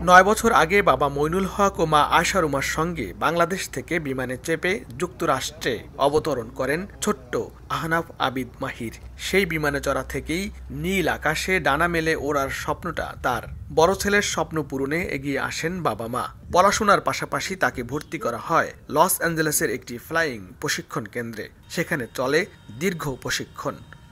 9 বছর আগে বাবা মইনুল হক ও মা আয়শা রুমার সঙ্গে বাংলাদেশ থেকে বিমানে চেপে যুক্তরাষ্ট্রে অবতরণ করেন ছোট্ট আহনাফ আবিদ মাহির। সেই বিমানে চড়া থেকেই নীল আকাশে ডানা মেলে ওড়ার স্বপ্নটা তার। বড় ছেলের স্বপ্ন পূরণে এগিয়ে আসেন বাবা মা। পড়াশোনার পাশাপাশি তাকে ভর্তি করা হয় লস অ্যাঞ্জেলেসের একটি ফ্লাইং প্রশিক্ষণ কেন্দ্রে। সেখানে চলে দীর্ঘ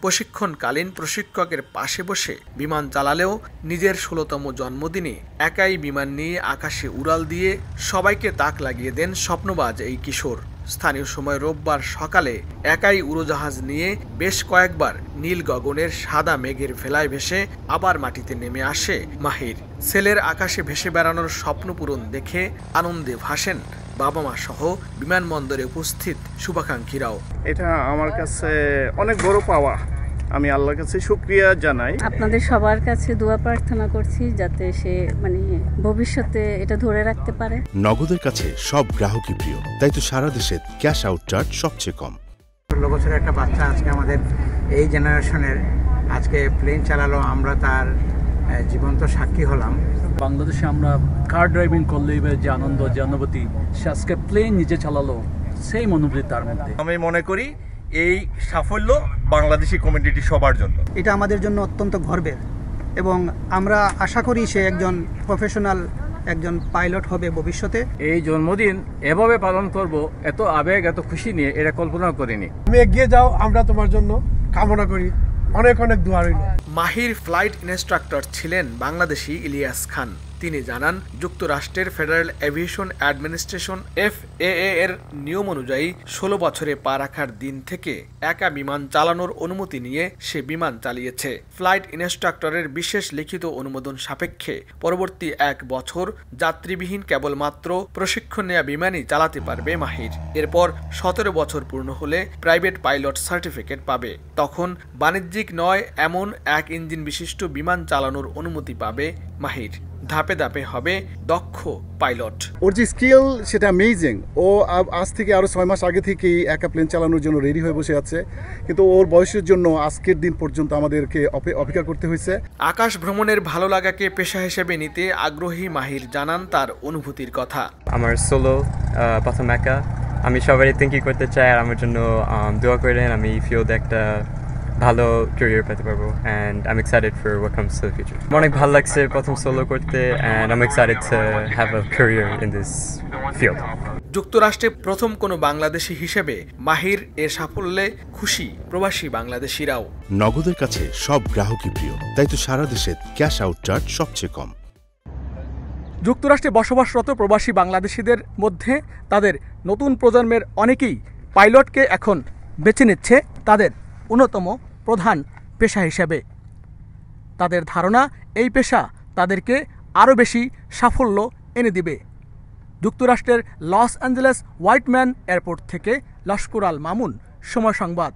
প্রশিক্ষণকালীন প্রশিক্ষকের পাশে বসে বিমান চালালেও নিজের 16তম জন্মদিনে একাই বিমান নিয়ে আকাশে উড়াল দিয়ে সবাইকে তাক লাগিয়ে দেন স্বপ্নবাজ এই কিশোর। স্থানীয় সময় রোববার সকালে একাই উড়োজাহাজ নিয়ে বেশ কয়েকবার নীল গগনের সাদা মেঘের ভেলায় ভেসে আবার মাটিতে নেমে আসে মাহির। ছেলের আকাশে ভেসে বেড়ানোর স্বপ্ন পূরণ দেখে আনন্দে ভাসেন বাবা মা সহ বিমানবন্দরে উপস্থিত শুভাকাঙ্ক্ষীরাও। এটা আমার কাছে অনেক বড় পাওয়া। আমি আল্লাহর কাছে শুকরিয়া জানাই। আপনাদের সবার কাছে দোয়া প্রার্থনা করছি যাতে সে ভবিষ্যতে এটা ধরে রাখতে পারে। নগদের কাছে সব গ্রাহকই প্রিয়, তাই তো সারা দেশে ক্যাশ আউট চার্জ সবচেয়ে কম। 16 বছরের একটা বাচ্চা আজকে আমাদের এই জেনারেশনের আজকে প্লেন চালালো, আমরা তার জীবন্ত সাক্ষী হলাম। বাংলাদেশে আমরা কার ড্রাইভিং করলেই যে আনন্দ, যে অনুভূতি, সে আজকে প্লেন নিজে চালালো, সেই অনুভূতি তার মধ্যে। আমি মনে করি এই সাফল্য বাংলাদেশি কমিউনিটি সবার জন্য। এটা আমাদের জন্য অত্যন্ত গর্বের এবং আমরা আশা করি সে একজন প্রফেশনাল একজন পাইলট হবে ভবিষ্যতে। এই জন্মদিন এভাবে পালন করব, এত আবেগ, এত খুশি নিয়ে এটা কল্পনা করিনি। তুমি এগিয়ে যাও, আমরা তোমার জন্য কামনা করি। অনেক অনেক দোয়া রইল। মাহির ফ্লাইট ইনস্ট্রাক্টর ছিলেন বাংলাদেশি ইলিয়াস খান। তিনি জানান, যুক্তরাষ্ট্রের ফেডারেল এভিয়েশন অ্যাডমিনিস্ট্রেশন FAA এর নিয়ম অনুযায়ী 16 বছরে পা রাখার দিন থেকে একা বিমান চালানোর অনুমতি নিয়ে সে বিমান চালিয়েছে। ফ্লাইট ইনস্ট্রাক্টরের বিশেষ লিখিত অনুমোদন সাপেক্ষে পরবর্তী 1 বছর যাত্রীবিহীন কেবলমাত্র প্রশিক্ষণ নেওয়া বিমানই চালাতে পারবে মাহির। এরপর 17 বছর পূর্ণ হলে প্রাইভেট পাইলট সার্টিফিকেট পাবে। তখন বাণিজ্যিক নয় এমন 1 ইঞ্জিন বিশিষ্ট বিমান চালানোর অনুমতি পাবে মাহির। ধাপে ধাপে হবে দক্ষ পাইলট। ওর যে স্কিল সেটা অ্যামেজিং। ও আজ থেকে আরো 6 মাস আগে থেকেই একা প্লেন চালানোর জন্য রেডি হয়ে বসে আছে, কিন্তু ওর বয়সের জন্য আজকের দিন পর্যন্ত আমাদেরকে অপেক্ষা করতে হয়েছে। আকাশ ভ্রমণের ভালো লাগাকে পেশা হিসেবে নিতে আগ্রহী মাহির জানান তার অনুভূতির কথা। আমার সোলো প্রথম একা, আমি সবারই থিঙ্কিং করতে চাই আর আমার জন্য দোয়া করেন আমি ফিল্ডে একটা ভালো ক্যারিয়ার পেতে পারবো, and I'm excited for what comes to the future. অনেক ভালো লাগছে প্রথম সোলো করতে, and I'm excited to have a career in this field. যুক্তরাষ্ট্রে প্রথম কোনো বাংলাদেশি হিসেবে মাহির এর সাফল্যে খুশি প্রবাসী বাংলাদেশিরাও। নগদের কাছে সব গ্রাহকই প্রিয়, তাই তো সারা দেশে ক্যাশ আউট চার্জ সবচেয়ে কম। যুক্তরাষ্ট্রে বসবাসরত প্রবাসী বাংলাদেশিদের মধ্যে তাদের নতুন প্রজন্মের অনেকেই পাইলটকে এখন বেছে নিচ্ছে তাদের অন্যতম প্রধান পেশা হিসেবে। তাদের ধারণা এই পেশা তাদেরকে আরও বেশি সাফল্য এনে দিবে। যুক্তরাষ্ট্রের লস অ্যাঞ্জেলেস হোয়াইটম্যান এয়ারপোর্ট থেকে লস্কর আল মামুন, সময় সংবাদ।